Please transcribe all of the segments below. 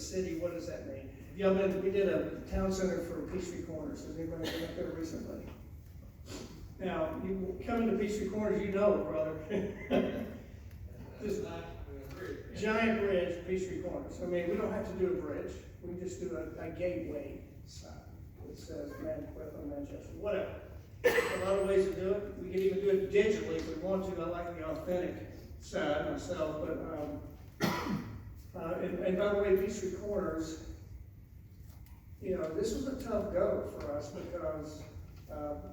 city, what does that mean? Y'all been, we did a town center for Peachtree Corners. Has anybody been up there recently? Now, you come into Peachtree Corners, you know it, brother. This giant bridge, Peachtree Corners. I mean, we don't have to do a bridge. We just do a gateway sign that says Bethlehem, Manchester, whatever. There's a lot of ways to do it. We can even do it digitally if we want to. I like the authentic side myself, but and by the way, Peachtree Corners, you know, this was a tough go for us because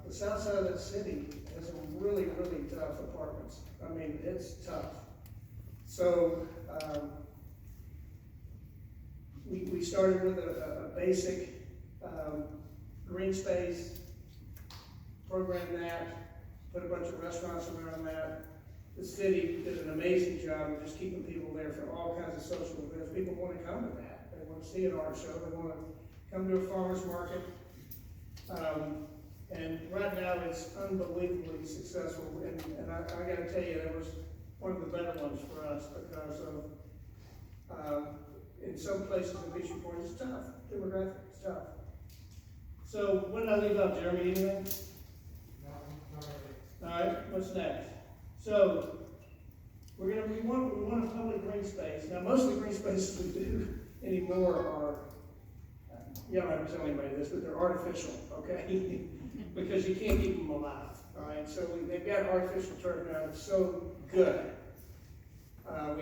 the south side of that city has some really, really tough apartments. I mean, it's tough. So we started with a basic green space, programmed that, put a bunch of restaurants around that. The city did an amazing job of just keeping people there for all kinds of social events. People want to come to that. They want to see an art show. They want to come to a farmer's market. And right now it's unbelievably successful. And I got to tell you, that was one of the better ones for us because of, in some places in Peachtree Corners, it's tough. Demographic, it's tough. So what did I leave out, Jeremy? Anything? All right, what's next? So we want a public green space. Now, most of the green spaces we do anymore are, you don't have to tell anybody this, but they're artificial, okay? Because you can't keep them alive, all right? So they've got artificial turf now. It's so good.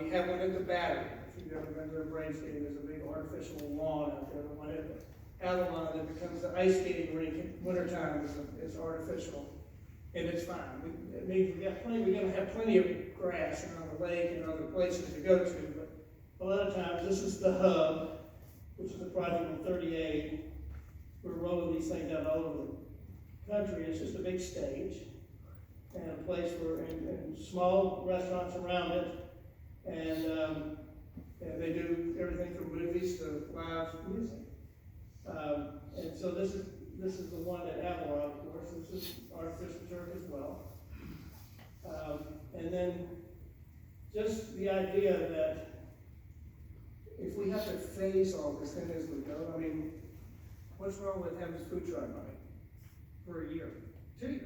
We have one at the Battery. If you've ever been to a Braves game, there's a big artificial lawn out there. The one at Avalon that becomes the ice skating rink in wintertime is artificial. And it's fine. It means we're going to have plenty of grass around the lake and other places to go to, but a lot of times this is the hub, which is a project on 38. We're rolling these things out all over the country. It's just a big stage and a place where, and small restaurants around it, and they do everything from movies to live music. And so this is the one at Avalon, of course. This is artificial turf as well. And then just the idea that if we have to phase all this thing as we go, I mean, what's wrong with having food truck money for a year, 2 years?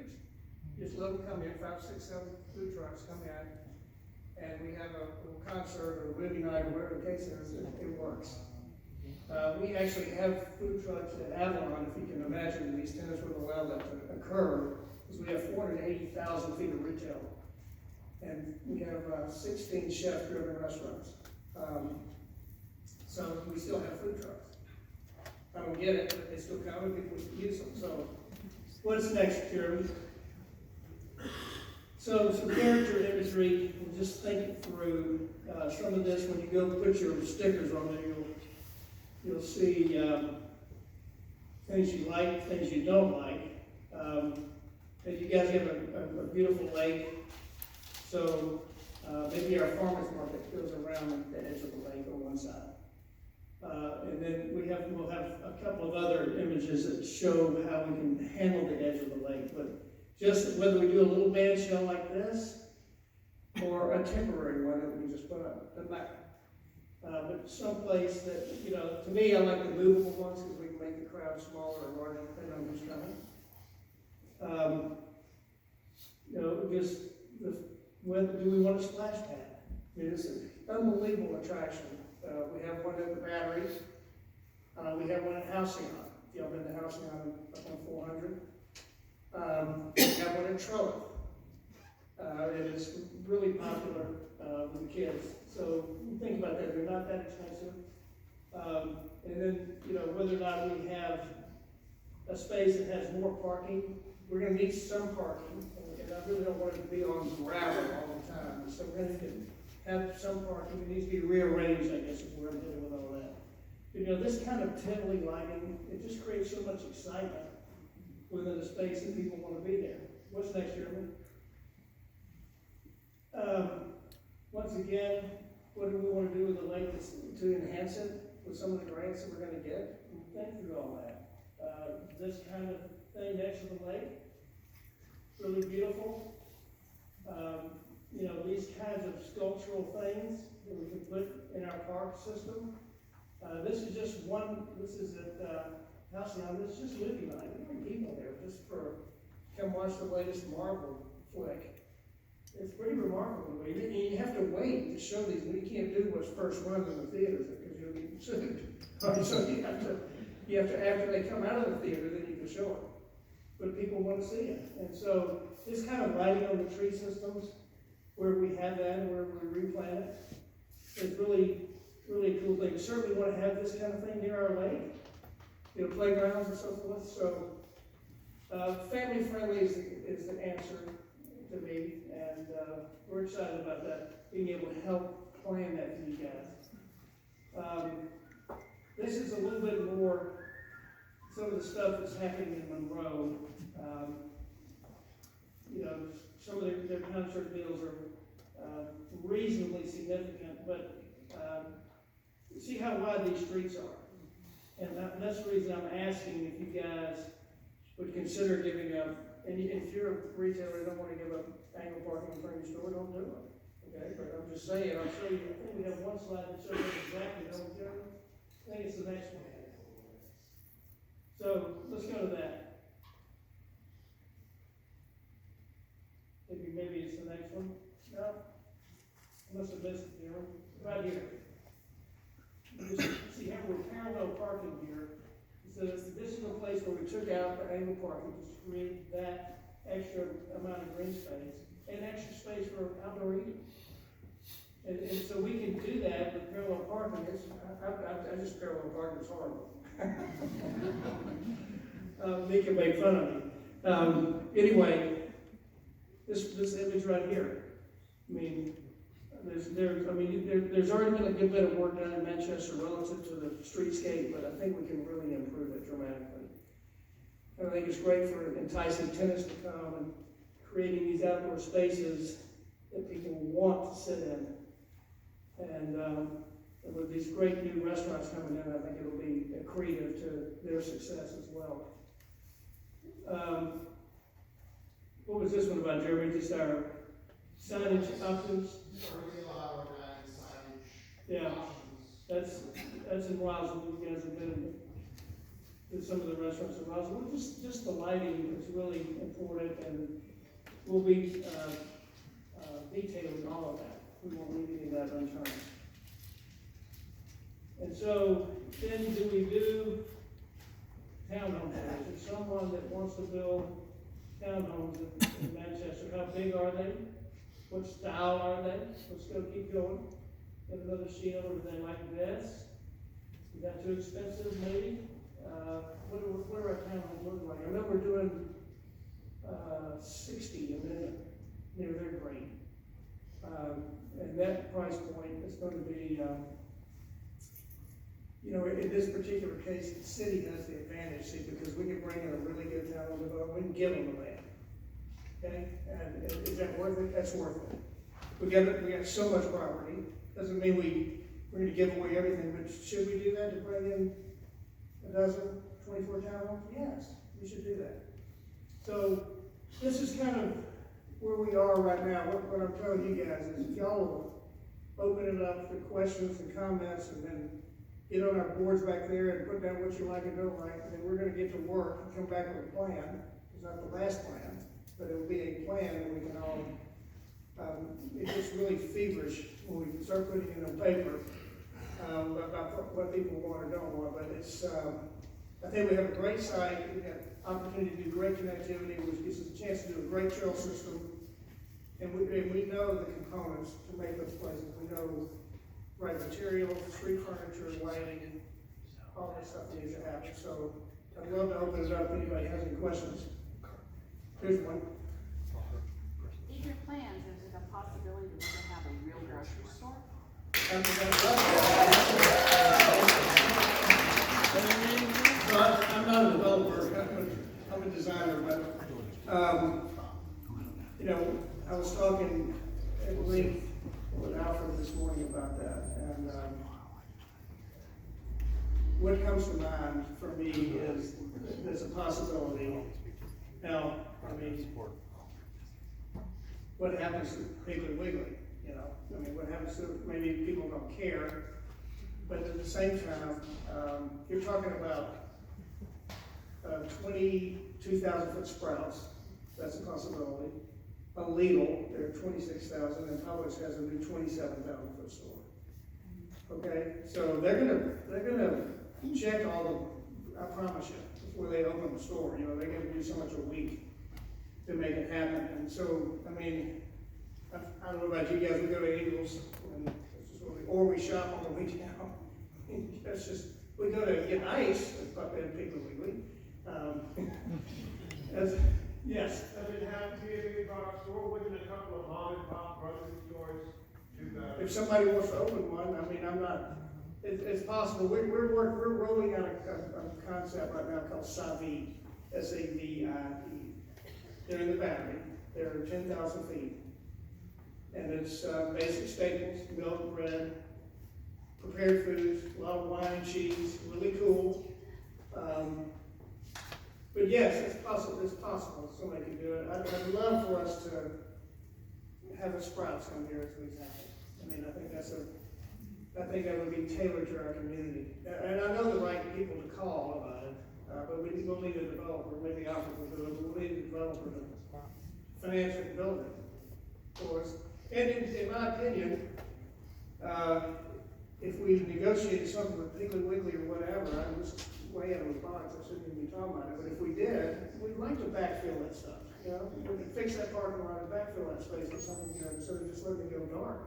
Just let them come in, 5, 6, 7 food trucks come in, and we have a little concert or a movie night or whatever the case is, it works. We actually have food trucks at Avalon, if you can imagine, these tenants would allow that to occur, because we have 480,000 feet of retail. And we have 16 chef-driven restaurants. So we still have food trucks. I don't get it, but they still come and people use them. So what's next, Jeremy? So some character imagery, and just think it through. Some of this, when you go put your stickers on there, you'll see things you like, things you don't like. And you guys have a beautiful lake. So maybe our farmer's market goes around the edge of the lake on one side. And then we'll have a couple of other images that show how we can handle the edge of the lake. But just whether we do a little band shell like this or a temporary one that we just put up, doesn't matter. But someplace that, you know, to me, I like the movable ones because we can make the crowd smaller or larger depending on who's coming. You know, just whether do we want a splash pad? I mean, it's an unbelievable attraction. We have one at the Battery. We have one at Halcyon. If y'all been to Halcyon up on 400. We have one at Trello. It is really popular with the kids. So think about that. They're not that expensive. And then, you know, whether or not we have a space that has more parking, we're going to need some parking. And I really don't want it to be on gravel all the time. So we're going to have some parking. It needs to be rearranged, I guess, is where I'm headed with all that. You know, this kind of tiddly lighting, it just creates so much excitement within the space that people want to be there. What's next, Jeremy? Once again, what do we want to do with the lake to enhance it with some of the grants that we're going to get? Think through all that. This kind of thing next to the lake, really beautiful. You know, these kinds of sculptural things that we can put in our park system. This is just one, this is at, House now, this is just Living Night, there are people there just for, come watch the latest Marvel flick. It's pretty remarkable, you have to wait to show these, you can't do what's first run in the theaters, because you'll be sued. So you have to, after they come out of the theater, then you can show them. But people want to see it, and so this kind of lighting on the tree systems, where we have that, where we replant it, is really a cool thing. We certainly want to have this kind of thing near our lake, playgrounds and so forth. So, family friendly is the answer to me, and we're excited about that, being able to help plan that for you guys. This is a little bit more, some of the stuff that's happening in Monroe. Some of their concert deals are reasonably significant, but see how wide these streets are. And that's the reason I'm asking if you guys would consider giving up, and if you're a retailer and don't want to give up angle parking in front of your store, don't do it. Okay, but I'm just saying, I'll show you, I think we have one slide that shows exactly, don't we, Jeremy? I think it's the next one. So, let's go to that. Maybe it's the next one. No? I must have missed it, Jeremy. Right here. You just see how we're parallel parking here. So this is a place where we took out the angle parking to create that extra amount of green space and extra space for outdoor eating. And so we can do that with parallel parking. I just parallel parking is horrible. They can make fun of me. Anyway, this image right here. I mean, there's already been a good bit of work done in Manchester relative to the streetscape, but I think we can really improve it dramatically. And I think it's great for enticing tenants to come and creating these outdoor spaces that people want to sit in. And with these great new restaurants coming in, I think it'll be accretive to their success as well. What was this one about, Jeremy? Just our signage options? Yeah, that's in Roswell. You guys have been to some of the restaurants in Roswell. Just the lighting is really important, and we'll be detailing all of that. We won't leave any of that unturned. And so, then do we do townhomes? Is there someone that wants to build townhomes in Manchester? How big are they? What style are they? Let's go keep going. Get another sheet over. Do they like this? Is that too expensive, maybe? What are our townhomes look like? I know we're doing 60 a minute. They're great. And that price point is going to be, in this particular case, the city has the advantage, see, because we can bring in a really good townhome developer. We can give them the land. Okay, and is that worth it? That's worth it. We got so much property. Doesn't mean we're going to give away everything, but should we do that to bring in a dozen, 24 townhomes? Yes, we should do that. So this is kind of where we are right now. What I'm telling you guys is, if y'all will open it up for questions and comments, and then get on our boards back there and put down what you like and don't like, and then we're going to get to work and come back with a plan. It's not the last plan, but it will be a plan that we can all, it gets really feverish when we start putting it on paper about what people want or don't want, but it's, I think we have a great site. We have opportunity to do great connectivity, which gives us a chance to do a great trail system, and we know the components to make those places. We know right materials, street furniture, lighting, all that stuff needs to happen. So I'd love to open it up if anybody has any questions. Here's one. In your plans, is it a possibility that we're going to have a real grocery store? I'm not a developer, I'm a designer, but, I was talking at length with Alfred this morning about that, and what comes to mind for me is there's a possibility. Now, what happens to Piggly Wiggly, what happens to, maybe people don't care, but at the same time, you're talking about 22,000-foot sprouts, that's a possibility. A Lidl, they're 26,000, and Publix has a new 27,000-foot store. Okay, so they're gonna check all the, I promise you, before they open the store, you know, they're gonna do so much a week to make it happen, and so, I mean, I don't know about you guys, we go to Eagles, and or we shop on the way down. That's just, we go to get ice at Piggly Wiggly. Yes. Does it have to be a big box store? Wouldn't a couple of mom and pop grocery stores do that? If somebody wants to open one, I mean, I'm not, it's possible. We're rolling out a concept right now called Savid, S-A-V-I-E. They're in the Battery. They're 10,000 feet. And it's basic staples, milk, bread, prepared foods, a lot of wine, cheese, really cool. But yes, it's possible somebody can do it. I'd love for us to have a Sprouts come here as an example. I mean, I think that would be tailored to our community. And I know the right people to call about it, but we'll need a developer, maybe Alfred will do it, but we'll need a developer to finance and build it for us. And in my opinion, if we negotiated something with Piggly Wiggly or whatever, I'm just way out of the box, I shouldn't even be talking about it, but if we did, we'd like to backfill that stuff, you know? We could fix that parking lot and backfill that space or something, you know, instead of just letting it go dark.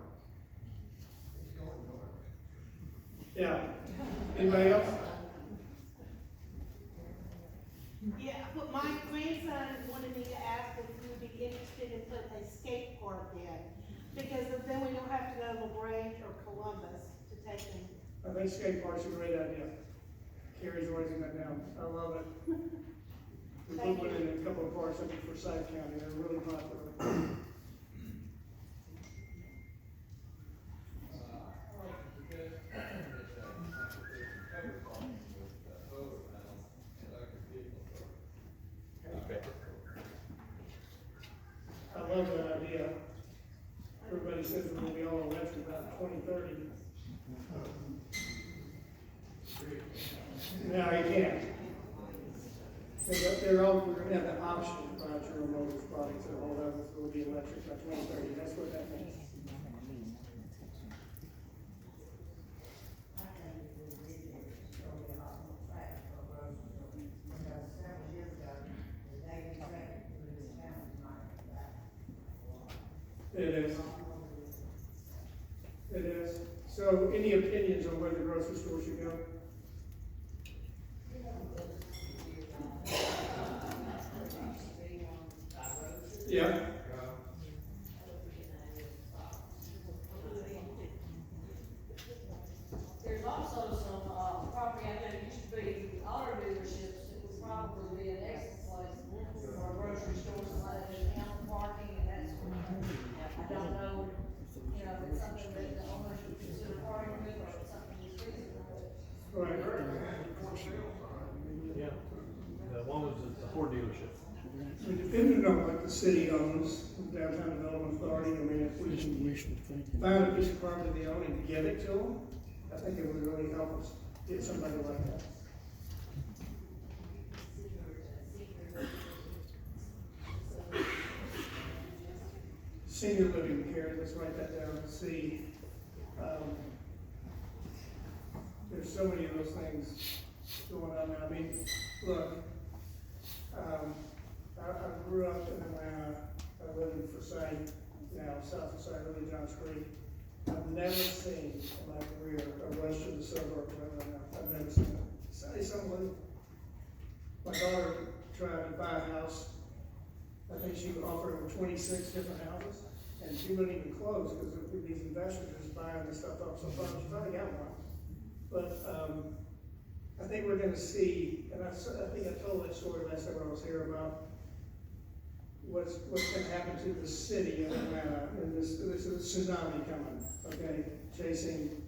It's going north. Yeah. Anybody else? Yeah, but my grandson wanted me to ask if you would be interested in putting a skate park in, because then we don't have to go to LaGrange or Columbus to take them. I think skate park's a great idea. Carrie's writing that down. I love it. We put one in a couple of parks in Forsyth County. They're really popular. I love that idea. Everybody says we're gonna be all electric by 2030. No, you can't. We're gonna have the option to buy General Motors products and all that will be electric by 2030. That's what that means. It is. It is. So, any opinions on where the grocery store should go? Yeah. There's also some, property out there that used to be auto dealerships, that would probably be an excellent place for a grocery store, somebody that's ample parking and that sort of thing. I don't know, you know, if it's something that the owners would consider parting with, or if it's something that's reasonable. Right. Yeah, the one was the Ford dealership. I mean, depending on what the city owns, Downtown Development Authority, I mean, if we can find a piece of property they own and give it to them, I think it would really help us get somebody like that. Senior living care, let's write that down and see. There's so many of those things going on now. I mean, look, I grew up in Atlanta. I live in Forsyth now, south of Forsyth, really Johns Creek. I've never seen in my career a rush to the suburbs of Atlanta. I've never seen it. It's unbelievable. My daughter tried to buy a house. I think she offered over 26 different houses, and she wouldn't even close because these investors are just buying this stuff up so far. She finally got one. But I think we're going to see, and I think I told that story last time I was here about what's going to happen to the city of Atlanta, and this is a tsunami coming, okay, chasing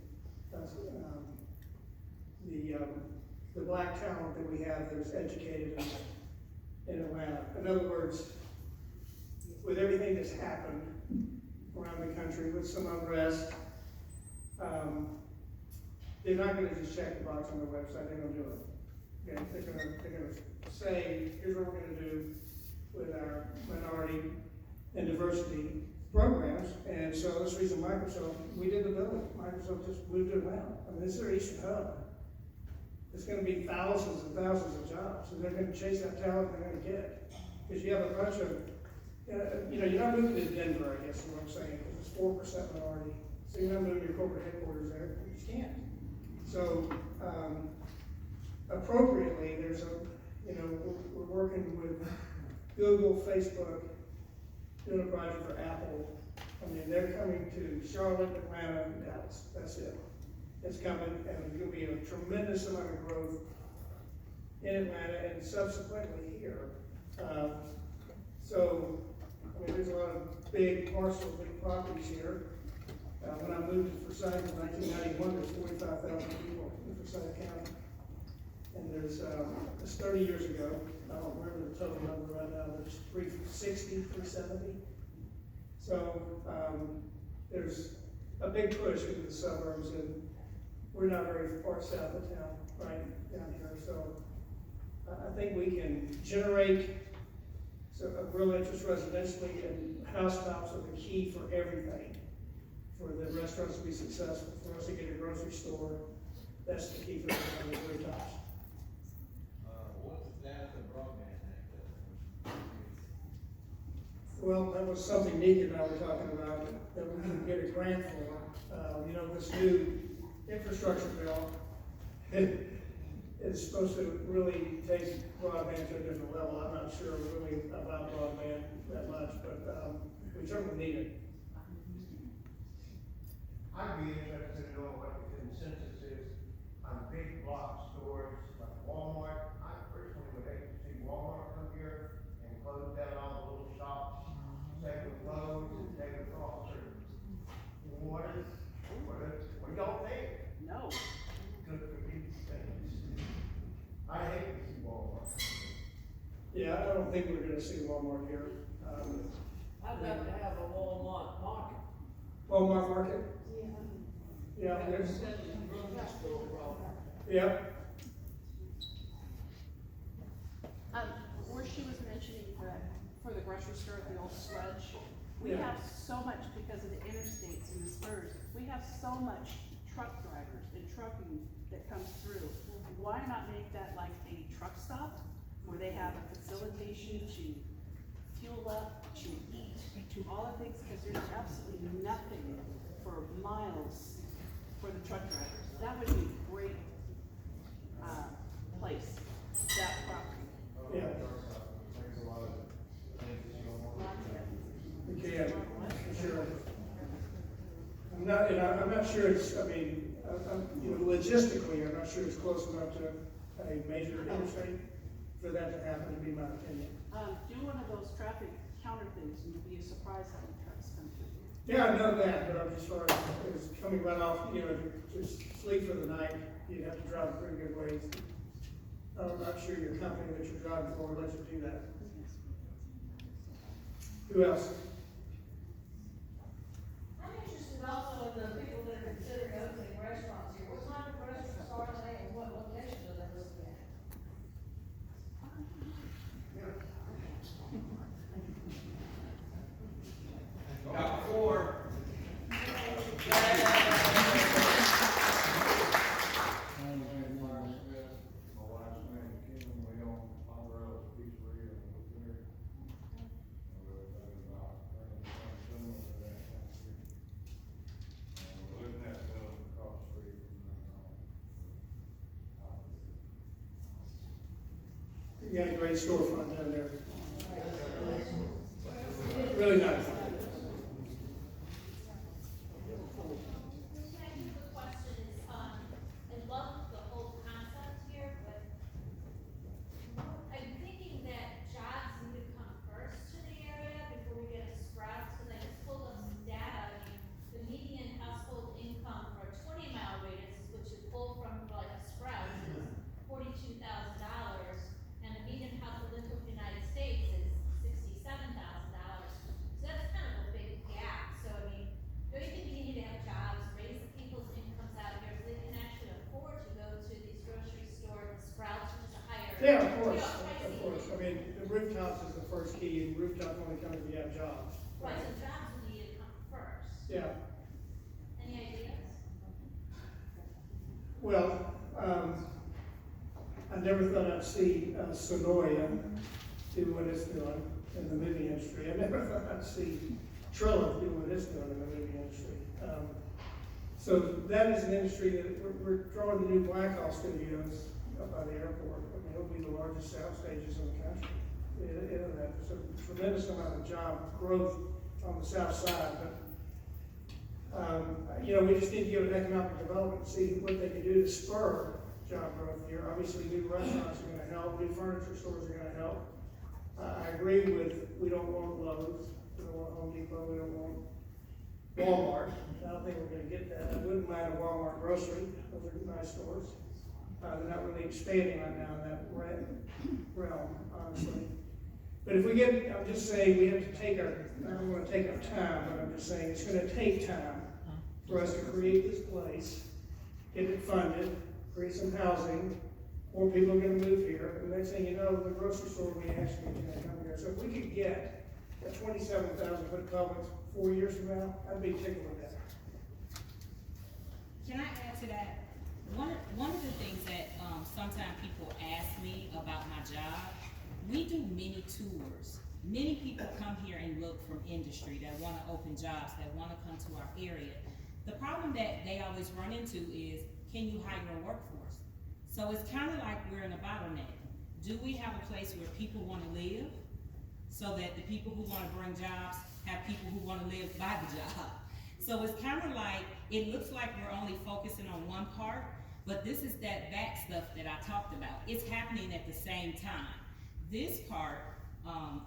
the black talent that we have that's educated in Atlanta. In other words, with everything that's happened around the country, with some unrest, they're not gonna just check the box on the website, they're gonna do it. Okay, they're gonna say, here's what we're gonna do with our minority and diversity programs, and so that's the reason Microsoft, we did the building, Microsoft just moved it around. I mean, this is their Eastern hub. It's gonna be thousands and thousands of jobs, and they're gonna chase that talent they're gonna get. Because you have a bunch of, you know, you're not moving to Denver, I guess is what I'm saying, because it's 4% minority. So you're not moving your corporate headquarters there, you just can't. So, appropriately, there's a, you know, we're working with Google, Facebook, doing a project for Apple. I mean, they're coming to Charlotte, Atlanta, and Dallas, that's it. It's coming, and there'll be a tremendous amount of growth in Atlanta and subsequently here. So, I mean, there's a lot of big parcels, big properties here. When I moved to Forsyth in 1991, there's 45,000 people in Forsyth County. And there's, it's 30 years ago, I don't remember the total number right now, there's 360, 370. So, there's a big push into the suburbs, and we're not very far south of town, right down here. So, I think we can generate a real interest residentially, and housetops are the key for everything. For the restaurants to be successful, for us to get a grocery store, that's the key for the very tops. What's the status of broadband access? Well, that was something Nick and I were talking about, that we can get a grant for. You know, this new infrastructure bill, it's supposed to really take broadband to a different level. I'm not sure really about broadband that much, but, we certainly need it. I'd be interested to know what the consensus is on big box stores like Walmart. I personally would hate to see Walmart come here and close down all the little shops, say with Lowe's and David Frost. What do y'all think? No. Good for these things. I hate to see Walmart. Yeah, I don't think we're gonna see Walmart here. I'd like to have a Walmart market. Walmart market? Yeah, there's, yeah. Where she was mentioning that for the grocery store at the old Sledge, we Yeah. have so much because of the interstates and the spurs. We have so much truck drivers and trucking that comes through. Why not make that like a truck stop where they have a facilitation to fuel up, to eat, to all the things, because there's absolutely nothing for miles for the truck drivers. That would be a great, place, that property. Yeah. We can, for sure. I'm not sure it's, I mean, you know, logistically, I'm not sure it's close enough to a major interstate for that to happen, to be my opinion. Do one of those traffic counter things and you'll be surprised how many trucks come through. Yeah, I know that, but I'm just far as coming right off, you know, to sleep for the night, you'd have to drive a pretty good ways. I'm not sure your company that you're driving for would let you do that. Who else? I'm interested also in the people that are considering opening restaurants here. What type of restaurants are they and what locations are they looking at? Got four. My wife's name is Kim, we own Pomeroy's Pizzeria in Woodbury. And we're talking about bringing something similar to that down here. And we're looking at building across the street from You got a great storefront down there. Really nice. Can I ask a question? I love the whole concept here, but I'm thinking that jobs need to come first to the area before we get a Sprouts, because I just pulled up some data. I mean, the median household income for a 20-mile radius, which is pulled from like a Sprouts, is $42,000, and the median household income in the United States is $67,000. So that's Yeah, of course, I mean, the rooftops is the first key, and rooftops only come if you have jobs. Right, so jobs would need to come first. Yeah, Any ideas? well, I never thought I'd see Sonoya do what it's doing in the movie industry. I never thought I'd see Trilla do what it's doing in the movie industry. So that is an industry that we're drawing the new Blackhawk Studios up by the airport. I mean, it'll be the largest sound stages in the country. There's a tremendous amount of job growth on the south side, but you know, we just need to give it economic development and see what they can do to spur job growth here. Obviously, new restaurants are gonna help, new furniture stores are gonna help. I agree with, we don't want Lowe's, we don't want Home Depot, we don't want Walmart. I don't think we're gonna get that. I wouldn't mind a Walmart grocery, those are nice stores. They're not really expanding right now in that realm, honestly. But if we get, I'm just saying, we have to take our, I don't wanna take our time, but I'm just saying, it's gonna take time for us to create this place, get it funded, create some housing, more people are gonna move here, and next thing you know, the grocery store will be actually gonna come here. So if we could get a 27,000 foot Publix 4 years from now, I'd be tickled with that. Can I add to that? One of the things that, sometimes people ask me about my job, we do many tours. Many people come here and look from industry that wanna open jobs, that wanna come to our area. The problem that they always run into is, can you hire a workforce? So it's kinda like we're in a bottleneck. Do we have a place where people wanna live? So that the people who wanna bring jobs have people who wanna live by the job. So it's kinda like, it looks like we're only focusing on one part, but this is that back stuff that I talked about. It's happening at the same time. This part,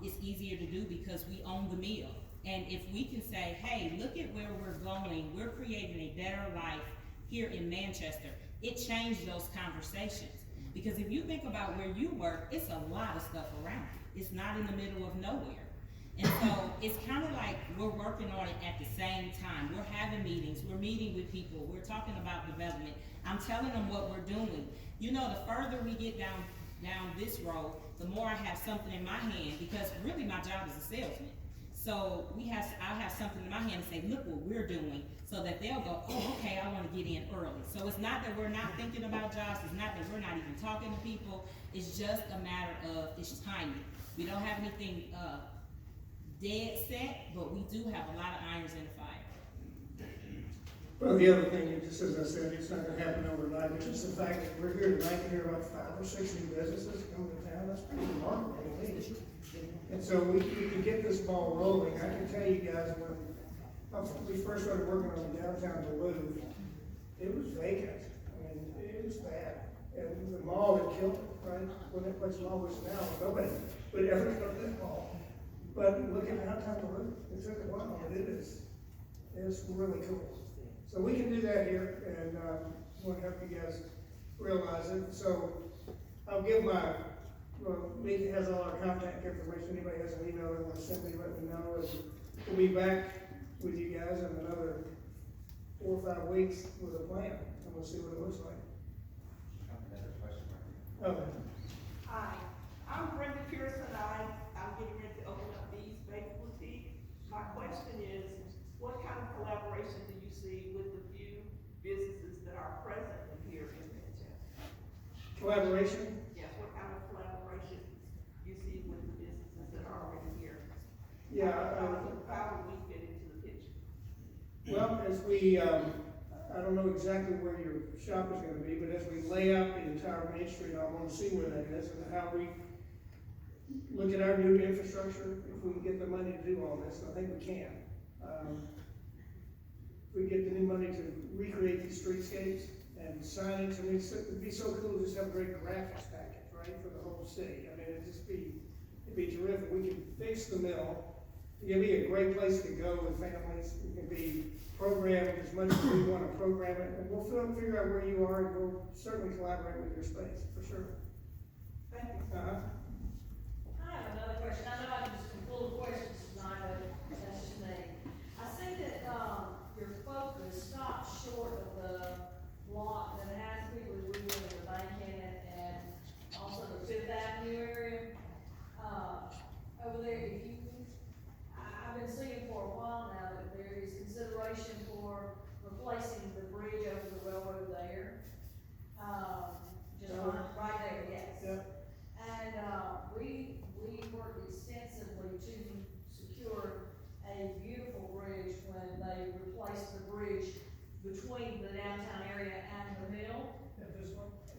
is easier to do because we own the mill. And if we can say, hey, look at where we're going, we're creating a better life here in Manchester, it changed those conversations. Because if you think about where you work, it's a lot of stuff around you. It's not in the middle of nowhere. And so it's kind of like we're working on it at the same time. We're having meetings, we're meeting with people, we're talking about development. I'm telling them what we're doing. You know, the further we get down this road, the more I have something in my hand, because really my job is a salesman. So I'll have something in my hand and say, look what we're doing, so that they'll go, oh, okay, I wanna get in early. So it's not that we're not thinking about jobs, it's not that we're not even talking to people, it's just a matter of, it's timing. We don't have anything, dead set, but we do have a lot of irons in the fire. Well, the other thing, is just as I said, it's not gonna happen overnight, but just the fact that we're here tonight to hear about 5 or 6 new businesses coming to town, that's pretty remarkable to me. And so we can get this ball rolling. I can tell you guys, when we first started working on the downtown Duluth, it was vacant. I mean, it was bad. And the mall had killed it, right? When that place mall was now, nobody would ever go to that mall. But look at downtown Duluth, it took a while, but it's really cool. So we can do that here, and want to help you guys realize it. So I'll give Meek has all our contact information. Anybody has an email they want to send me, let me know. And we'll be back with you guys in another 4 or 5 weeks with a plan, and we'll see what it looks like. Another question. Okay. Hi, I'm Brenda Pearson. I'm getting ready to open up Bee's Baked Boutique. My question is, what kind of collaboration do you see with the few businesses that are presently here in Manchester? Collaboration? Yes, what kind of collaboration you see with the businesses that are already here? Yeah. How would we fit into the picture? Well, as we, I don't know exactly where your shop is gonna be, but as we lay out the entire Main Street, I wanna see where that is and how we look at our new infrastructure, if we can get the money to do all this, and I think we can. If we get the new money to recreate these streetscapes and signage, I mean, it'd be so cool to just have a great graphics package, right, for the whole city. I mean, it'd be terrific. We can fix the mill. It'd be a great place to go with families. It can be programmed as much as we want to program it, and we'll figure out where you are, and we'll certainly collaborate with your space, for sure. Thank you. I have another question. I know I'm just full of questions tonight, but that's just me. I see that, your focus stops short of the block that has people who live in the bank in it, and also the Fifth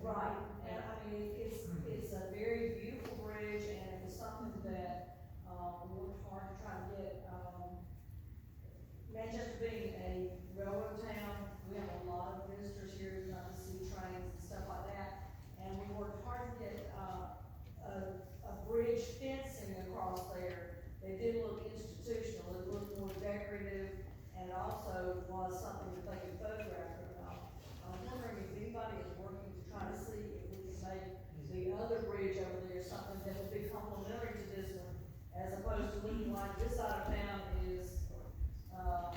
Right, and I mean, it's a very beautiful bridge, and it was something that, we worked hard to try to get, Manchester being a railroad town, we have a lot of visitors here, trying to see trains and stuff like that. And we worked hard to get, a bridge fencing across there. They did look institutional, it looked more decorative, and it also was something that they could photograph it about. I'm wondering if anybody is working to try to see if we can make the other bridge over there something that would be complementary to this one, as opposed to looking like this side of town is, a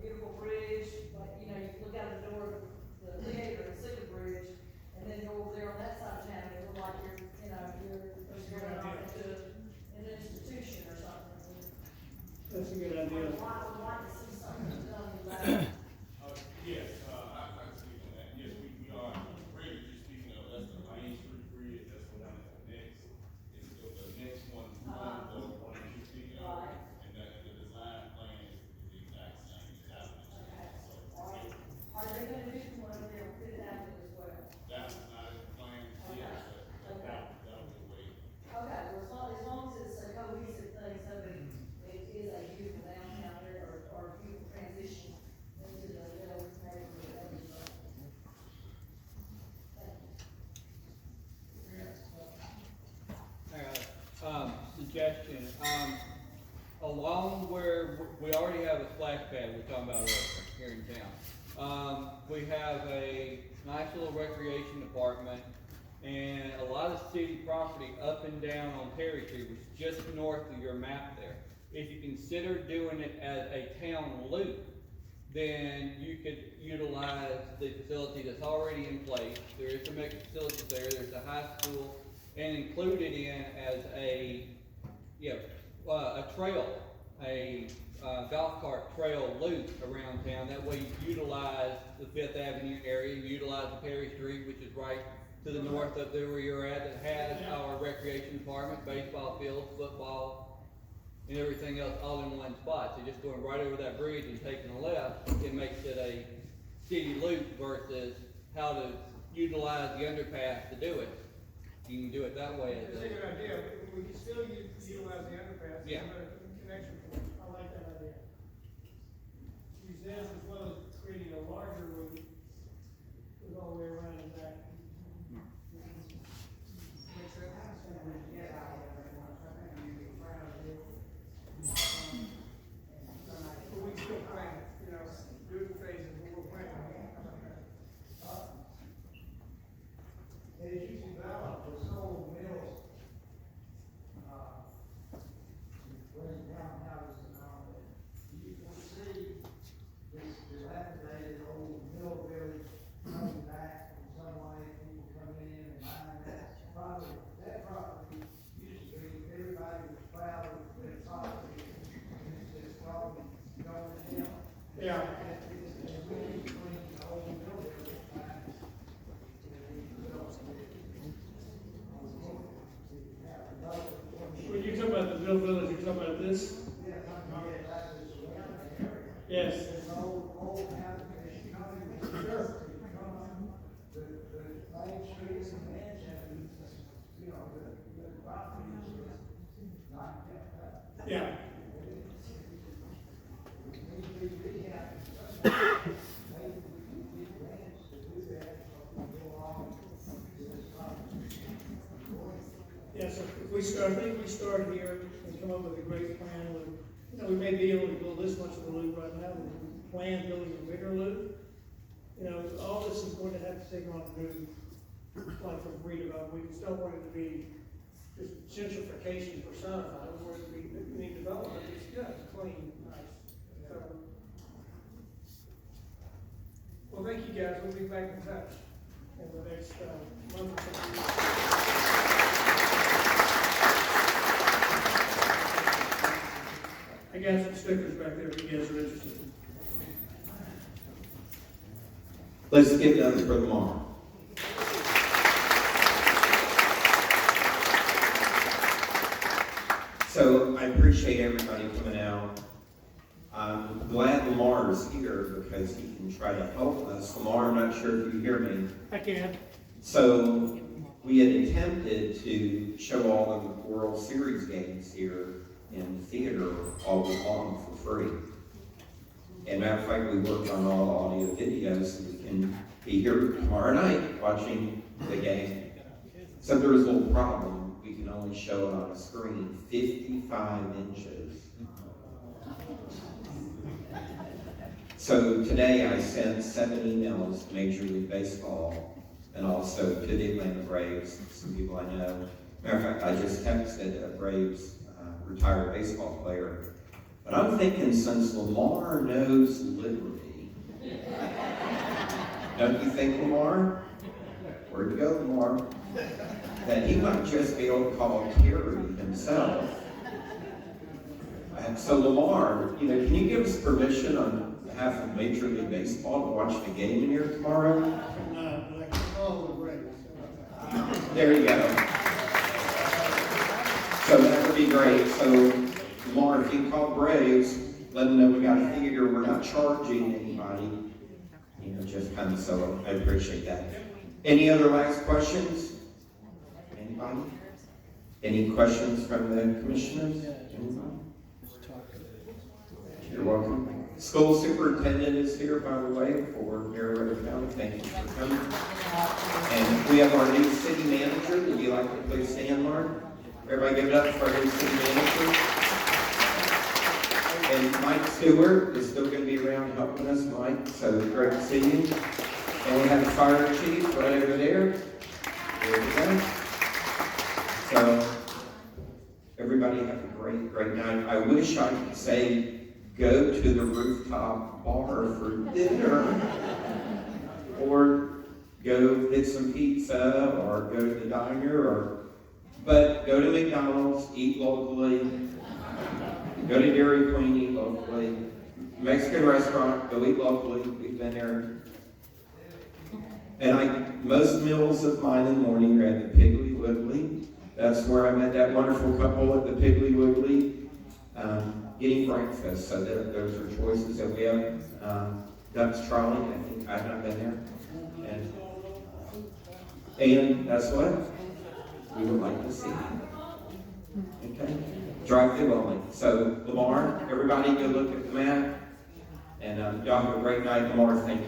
beautiful bridge, but, you know, you can look out the door of the theater and see the bridge, and then go over there on that side of town, and it look like you're, you know, you're going off into an institution or something. That's a good idea. I'd like to see something done with that. Yes, I can speak on that. Yes, we are, the bridge you're speaking of, that's the Main Street Bridge, that's the one that's next. It's the next one, the one that you're speaking of. Right. And that, the design plan is the exact same, it hasn't changed. So, Are they gonna do one over there on Fifth Avenue as well? that's not in the plan yet, but that will wait. Okay, well, as long as it's a cohesive thing, so that it is a beautiful downtown there, or a beautiful transition into the middle neighborhood. Suggestion, along where we already have a splash pad we're talking about earlier here in town. We have a nice little recreation department and a lot of city property up and down on Perry Street, which is just north of your map there. If you consider doing it as a town loop, then you could utilize the facility that's already in place. There is some extra facilities there, there's a high school, and included in as a trail, a golf cart trail loop around town. That way you utilize the Fifth Avenue area, you utilize the Perry Street, which is right to the north of there where you're at, that has our recreation department, baseball fields, football, and everything else all in one spot. So just going right over that bridge and taking a left, it makes it a city loop versus how to utilize the underpass to do it. You can do it that way. It's a good idea, we can still utilize the underpass. Yeah. Connection point, I like that idea. Use this as well as creating a larger loop, with all the way around and back. But we can still plan, you know, do it in phases, but we'll plan. As you develop this whole mill, running townhouses and all that, you will see this dilapidated old mill village coming back in some way, people come in and buying that. Probably, that property used to be, everybody was proud of their property, and it's just probably going down. Yeah. And we need to bring the old mill village back. When you talk about the Mill Village, you're talking about this? Yes. Yeah. Yes, if we start, I think we start here and come up with a great plan with, you know, we may be able to build this much of a loop right now, but we plan building a bigger loop. You know, all this is going to have to take on a new, like from redevelopment, we just don't want it to be just gentrification personified, we want it to be, we need development, it's good, it's clean, nice. So, well, thank you guys, we'll be back in touch in the next, month or so. I got some stickers back there if you guys are interested. Let's give it up for Lamar. So I appreciate everybody coming out. I'm glad Lamar is here because he can try to help us. Lamar, I'm not sure if you hear me. I can. So we had attempted to show all of the World Series games here in the theater all week long for free. And matter of fact, we worked on all audio videos so we can be here tomorrow night watching the game. So there was a little problem. We can only show it on a screen 55 inches. So today I sent 7 emails to Major League Baseball and also to the Atlanta Braves, some people I know. Matter of fact, I just texted a Braves retired baseball player. But I'm thinking since Lamar knows Liberty, don't you think, Lamar? Where'd you go, Lamar? That he might just be able to call Terry himself. And so Lamar, can you give us permission on behalf of Major League Baseball to watch the game in here tomorrow? No, but I can call the Braves. There you go. So that would be great. So Lamar, if you call Braves, let them know we got a theater, we're not charging anybody. Just kind of, so I appreciate that. Any other last questions? Anybody? Any questions from the commissioners? Anybody? You're welcome. School superintendent is here, by the way, for Marietta County. Thank you for coming. And we have our new city manager. Would you like to please stand, Mark? Everybody give it up for our new city manager. And Mike Stewart is still going to be around helping us, Mike, so great to see you. And we have the fire chief right over there. There we go. So, everybody have a great, great night. I wish I could say, go to the rooftop bar for dinner, or go get some pizza, or go to the diner, but go to McDonald's, eat locally. Go to Dairy Queen, eat locally. Mexican restaurant, go eat locally. We've been there. And most meals of mine in the morning are at the Piggly Wiggly. That's where I met that wonderful couple at the Piggly Wiggly, getting breakfast. So those are choices that we have. Duck's Trolley, I think I've not been there. And that's what we would like to see. Okay? Drive-through only. So, Lamar, everybody go look at the map. And y'all have a great night. Lamar, thank you.